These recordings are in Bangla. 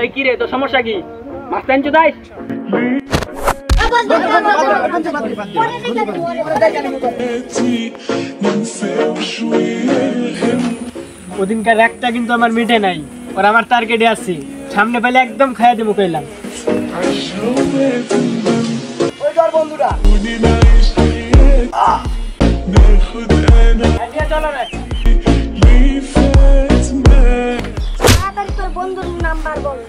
এই কি রে, তোর সমস্যা কি? মাস্টার আনছো দাইস? ওদিনকার একটা কিন্তু আমার মিটে নাই, ওর আমার টার্গেটে আছে, সামনে পেলে একদম খাইয়া দেবো কইলাম। বন্ধুরা চলো রে, তোর বন্ধুর নাম্বার বল।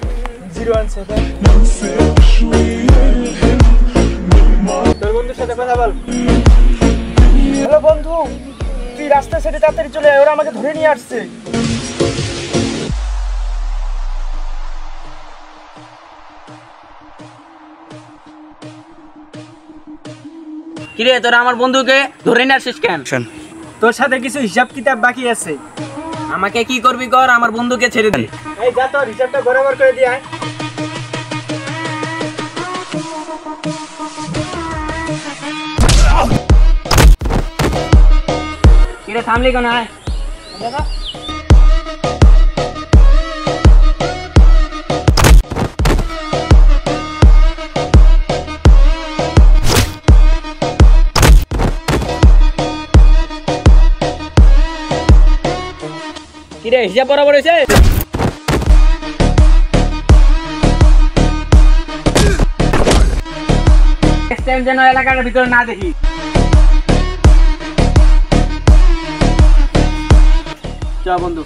017। তোর বন্ধুর সাথে কথা বল। হ্যালো বন্ধু, তুই রাস্তা ছেড়ে তাড়াতাড়ি চলে আয়, ওরা আমাকে ধরে নিয়ে আসছে। কিরে, তোরা আমার বন্ধুকে ধরে নিয়ে আসছিস কেন? তোর সাথে কিছু হিসাব কিতাব বাকি আছে। আমাকে কি করবি কর, আমার বন্ধুকে ছেড়ে দে। এই যা, তোর হিসাবটা বরাবর করে দিয়ে আয়। কিরে থামলি কেন? আয় কিরে, হিসাব বরাবর হয়েছে? নেক্সট টাইম যেন এলাকার ভিতরে না দেখি। চল বন্ধু।